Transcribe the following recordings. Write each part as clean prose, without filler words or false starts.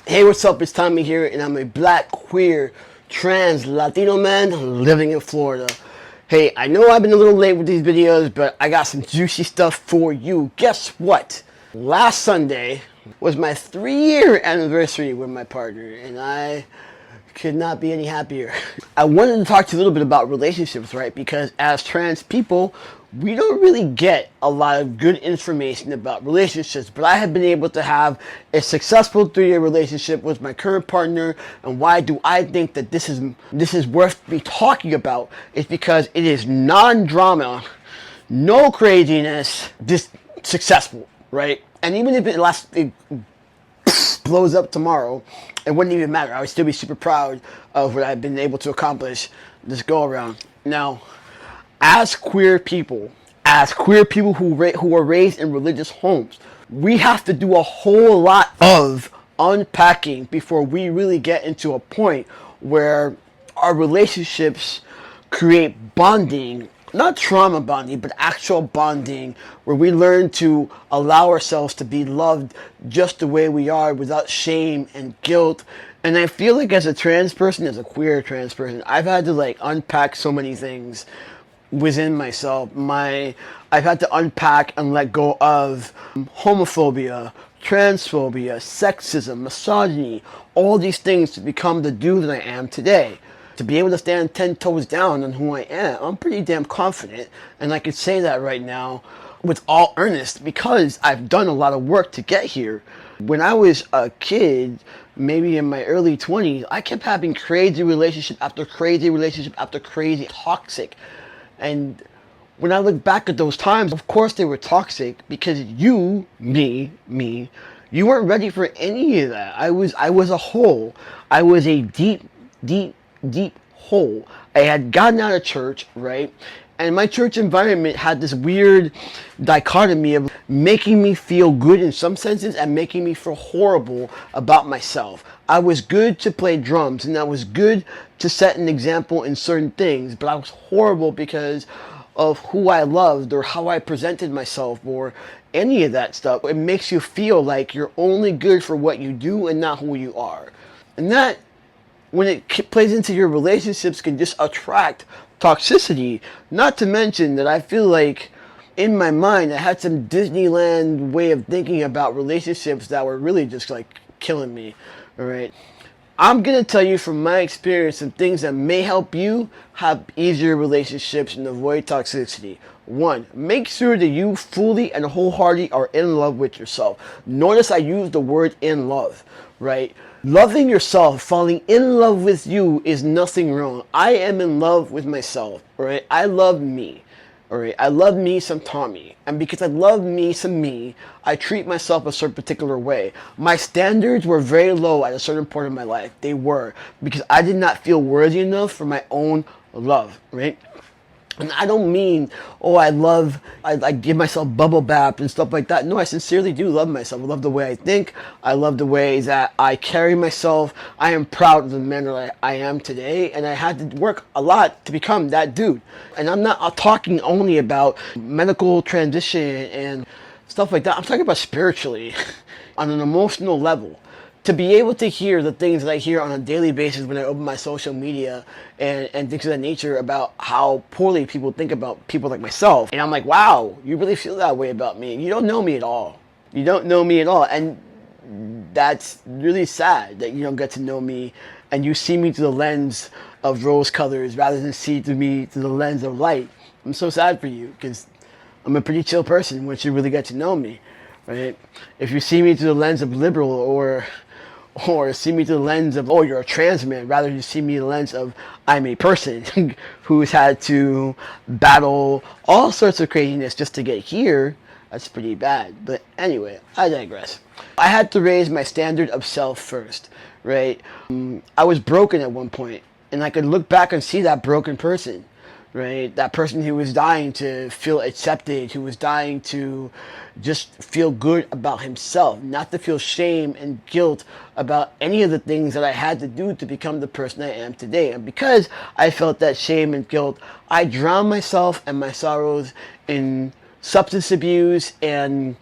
Hey, what's up? It's Tommy here, and I'm a black, queer, trans, Latino man living in Florida. Hey, I know I've been a little late with these videos, but I got some juicy stuff for you. Guess what? Last Sunday was my 3-year anniversary with my partner, and I could not be any happier. I wanted to talk to you a little bit about relationships, right? Because as trans people, we don't really get a lot of good information about relationships, but I have been able to have a successful 3-year relationship with my current partner. And why do I think that this is worth me talking about? It's because it is non-drama, no craziness, just successful, right? And even if it blows up tomorrow, it wouldn't even matter. I would still be super proud of what I've been able to accomplish this go around. Now, as queer people who are raised in religious homes, we have to do a whole lot of unpacking before we really get into a point where our relationships create bonding, not trauma bonding, but actual bonding, where we learn to allow ourselves to be loved just the way we are without shame and guilt. And I feel like as a trans person, as a queer trans person, I've had to unpack so many things within myself. I've had to unpack and let go of homophobia, transphobia, sexism, misogyny, all these things to become the dude that I am today. To be able to stand 10 toes down on who I am, I'm pretty damn confident, and I can say that right now with all earnest because I've done a lot of work to get here. When I was a kid, maybe in my early 20s, I kept having crazy relationship after crazy relationship after crazy toxic. And when I look back at those times, of course they were toxic because you weren't ready for any of that. I was a hole. I was a deep hole. I had gotten out of church, right? And my church environment had this weird dichotomy of making me feel good in some senses and making me feel horrible about myself. I was good to play drums and I was good to set an example in certain things, but I was horrible because of who I loved or how I presented myself or any of that stuff. It makes you feel like you're only good for what you do and not who you are. And that, when it plays into your relationships, can just attract toxicity. Not to mention that I feel like in my mind I had some Disneyland way of thinking about relationships that were really just killing me. All right, I'm gonna tell you from my experience some things that may help you have easier relationships and avoid toxicity. 1, make sure that you fully and wholeheartedly are in love with yourself. Notice I use the word in love, right? Loving yourself, falling in love with you is nothing wrong. I am in love with myself, right? I love me, all right? I love me some Tommy. And because I love me some me, I treat myself a certain particular way. My standards were very low at a certain point in my life. They were, because I did not feel worthy enough for my own love, right? And I don't mean, I give myself bubble bath and stuff like that. No, I sincerely do love myself. I love the way I think. I love the way that I carry myself. I am proud of the man that I am today. And I had to work a lot to become that dude. And I'm not talking only about medical transition and stuff like that. I'm talking about spiritually, on an emotional level. To be able to hear the things that I hear on a daily basis when I open my social media and things of that nature about how poorly people think about people like myself. And I'm like, wow, you really feel that way about me. You don't know me at all. You don't know me at all. And that's really sad that you don't get to know me and you see me through the lens of rose colors rather than see me through the lens of light. I'm so sad for you because I'm a pretty chill person once you really get to know me, right? If you see me through the lens of liberal or see me through the lens of, oh, you're a trans man, rather you see me through the lens of, I'm a person who's had to battle all sorts of craziness just to get here, that's pretty bad. But anyway, I digress. I had to raise my standard of self first, right? I was broken at one point, and I could look back and see that broken person, right? That person who was dying to feel accepted, who was dying to just feel good about himself, not to feel shame and guilt about any of the things that I had to do to become the person I am today. And because I felt that shame and guilt, I drowned myself and my sorrows in substance abuse and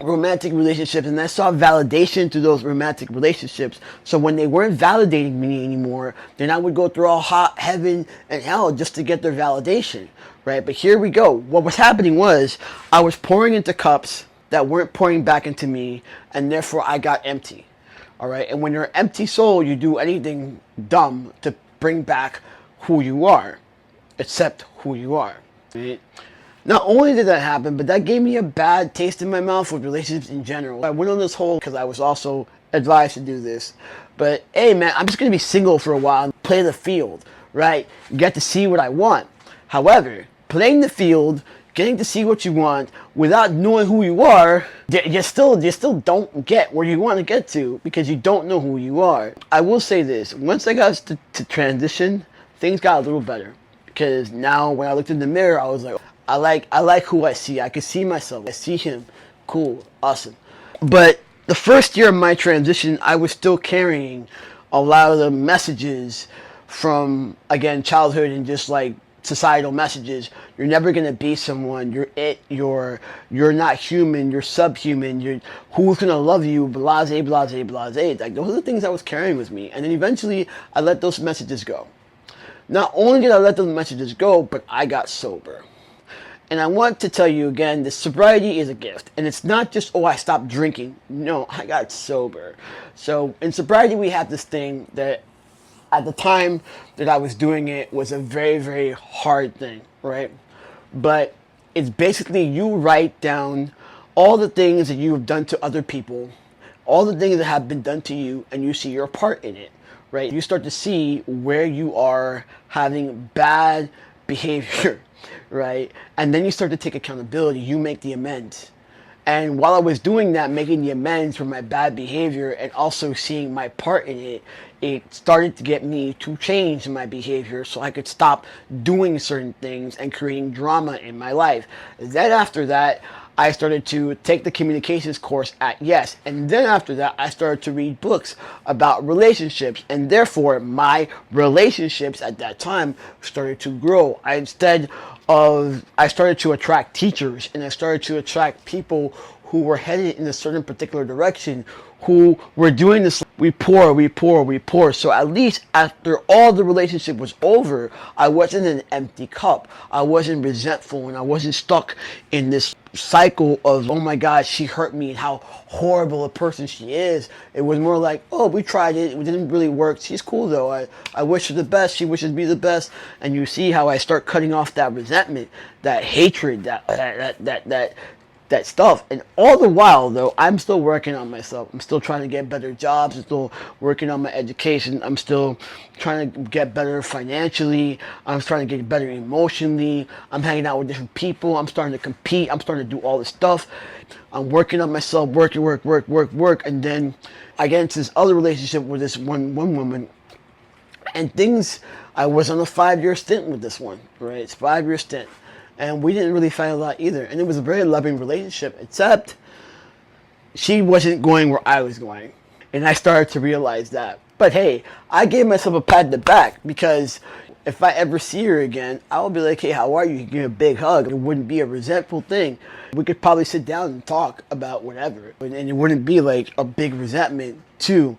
romantic relationships, and I saw validation through those romantic relationships. So when they weren't validating me anymore, then I would go through all hot heaven and hell just to get their validation, right? But here we go. What was happening was I was pouring into cups that weren't pouring back into me, and therefore I got empty. All right, and when you're an empty soul, you do anything dumb to bring back who you are, except who you are. Right? Not only did that happen, but that gave me a bad taste in my mouth with relationships in general. I went on this whole, because I was also advised to do this. But hey man, I'm just going to be single for a while and play the field, right? Get to see what I want. However, playing the field, getting to see what you want without knowing who you are, you still don't get where you want to get to because you don't know who you are. I will say this, once I got to transition, things got a little better. Because now when I looked in the mirror, I was like, I like who I see. I can see myself. I see him. Cool. Awesome. But the first year of my transition, I was still carrying a lot of the messages from, again, childhood and just like societal messages. You're never gonna be someone. You're it. You're not human. You're subhuman. Who's gonna love you? Blase, blase, blase. Like those are the things I was carrying with me. And then eventually, I let those messages go. Not only did I let those messages go, but I got sober. And I want to tell you again, that sobriety is a gift. And it's not just, oh, I stopped drinking. No, I got sober. So in sobriety, we have this thing that at the time that I was doing it was a very, very hard thing, right? But it's basically you write down all the things that you have done to other people, all the things that have been done to you, and you see your part in it, right? You start to see where you are having bad behavior, right? And then you start to take accountability. You make the amends. And while I was doing that, making the amends for my bad behavior and also seeing my part in it, it started to get me to change my behavior so I could stop doing certain things and creating drama in my life. Then after that, I started to take the communications course at Yes. And then after that, I started to read books about relationships. And therefore, my relationships at that time started to grow. I started to attract teachers, and I started to attract people who were headed in a certain particular direction, who were doing this. We pour. So at least after all the relationship was over, I wasn't an empty cup. I wasn't resentful, and I wasn't stuck in this cycle of, oh my God, she hurt me and how horrible a person she is. It was more like, oh, we tried it. It didn't really work. She's cool though. I wish her the best. She wishes me the best. And you see how I start cutting off that resentment, that hatred, that stuff. And all the while though, I'm still working on myself. I'm still trying to get better jobs. I'm still working on my education. I'm still trying to get better financially. I'm trying to get better emotionally. I'm hanging out with different people. I'm starting to compete. I'm starting to do all this stuff. I'm working on myself, work. And then I get into this other relationship with this one woman, and I was on a 5-year stint with this one, right? It's a 5-year stint. And we didn't really fight a lot either. And it was a very loving relationship, except she wasn't going where I was going. And I started to realize that. But hey, I gave myself a pat on the back, because if I ever see her again, I'll be like, hey, how are you? Give me a big hug. It wouldn't be a resentful thing. We could probably sit down and talk about whatever. And it wouldn't be like a big resentment too.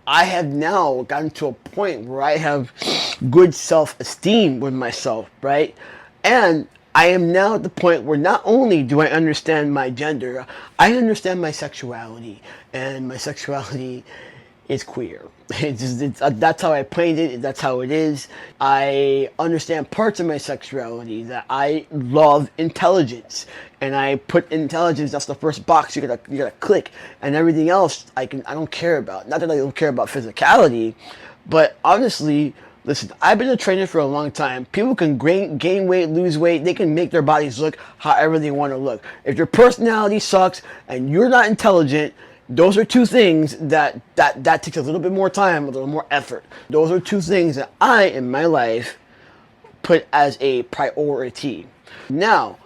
I have now gotten to a point where I have good self-esteem with myself, right? And I am now at the point where not only do I understand my gender, I understand my sexuality, and my sexuality is queer. That's how I planned it. That's how it is. I understand parts of my sexuality, that I love intelligence, and I put intelligence. That's the first box you gotta click, and everything else I don't care about. Not that I don't care about physicality, but honestly. Listen, I've been a trainer for a long time. People can gain weight, lose weight. They can make their bodies look however they want to look. If your personality sucks and you're not intelligent, those are two things that takes a little bit more time, a little more effort. Those are two things that I, in my life, put as a priority. Now,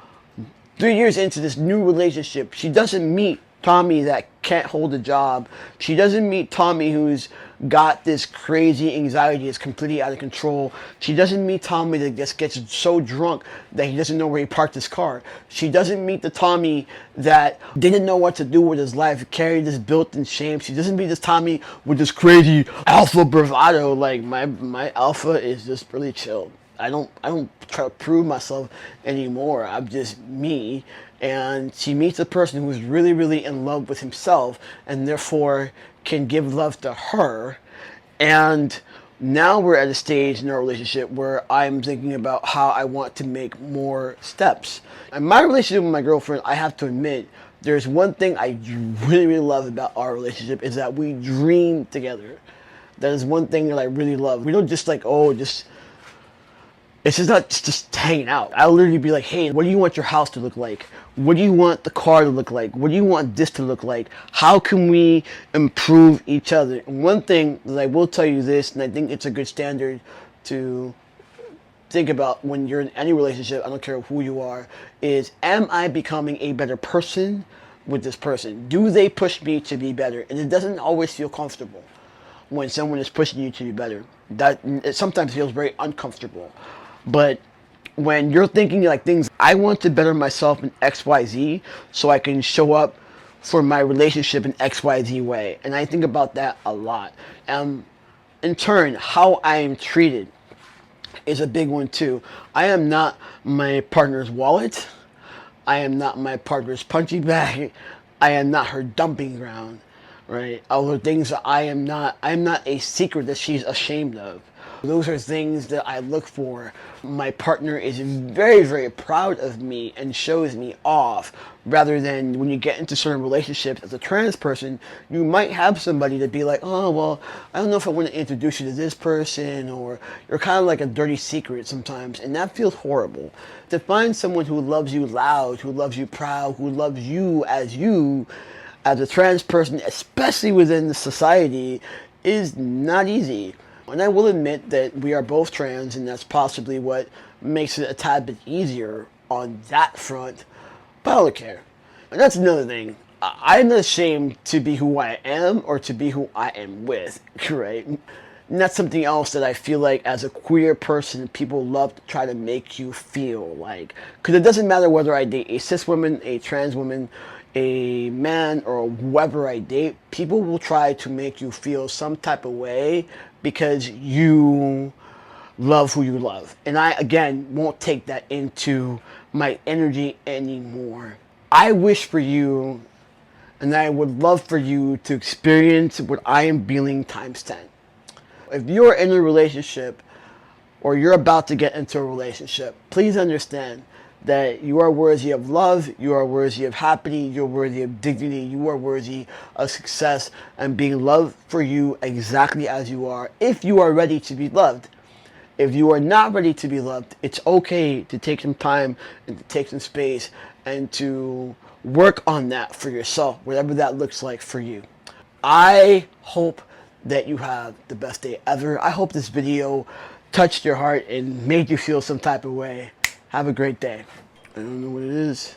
3 years into this new relationship, she doesn't meet Tommy that can't hold a job. She doesn't meet Tommy, who's got this crazy anxiety, is completely out of control. She doesn't meet Tommy that just gets so drunk that he doesn't know where he parked his car. She doesn't meet the Tommy that didn't know what to do with his life, carried this built-in shame. She doesn't meet this Tommy with this crazy alpha bravado. Like my alpha is just really chilled. I don't try to prove myself anymore. I'm just me. And she meets a person who's really, really in love with himself and therefore can give love to her. And now we're at a stage in our relationship where I'm thinking about how I want to make more steps. In my relationship with my girlfriend, I have to admit, there's one thing I really, really love about our relationship is that we dream together. That is one thing that I really love. We don't just like, it's just not just hanging out. I'll literally be like, hey, what do you want your house to look like? What do you want the car to look like? What do you want this to look like? How can we improve each other? And one thing that I will tell you this, and I think it's a good standard to think about when you're in any relationship, I don't care who you are, is am I becoming a better person with this person? Do they push me to be better? And it doesn't always feel comfortable when someone is pushing you to be better. That it sometimes feels very uncomfortable. But when you're thinking like things, I want to better myself in XYZ so I can show up for my relationship in XYZ way. And I think about that a lot. In turn, how I am treated is a big one too. I am not my partner's wallet. I am not my partner's punching bag. I am not her dumping ground, right? Other things that I am not a secret that she's ashamed of. Those are things that I look for. My partner is very, very proud of me and shows me off, rather than when you get into certain relationships as a trans person, you might have somebody to be like, oh, well, I don't know if I want to introduce you to this person, or you're kind of like a dirty secret sometimes, and that feels horrible. To find someone who loves you loud, who loves you proud, who loves you as a trans person, especially within the society, is not easy. And I will admit that we are both trans, and that's possibly what makes it a tad bit easier on that front, but I don't care. And that's another thing. I'm not ashamed to be who I am or to be who I am with, right? And that's something else that I feel like as a queer person, people love to try to make you feel like. Because it doesn't matter whether I date a cis woman, a trans woman, a man, or whoever I date, people will try to make you feel some type of way because you love who you love. And I, again, won't take that into my energy anymore. I wish for you, and I would love for you to experience what I am feeling times 10. If you're in a relationship or you're about to get into a relationship, please understand that you are worthy of love, you are worthy of happiness, you're worthy of dignity, you are worthy of success and being loved for you exactly as you are, if you are ready to be loved. If you are not ready to be loved, it's okay to take some time and to take some space and to work on that for yourself, whatever that looks like for you. I hope that you have the best day ever. I hope this video touched your heart and made you feel some type of way. Have a great day. I don't know what it is.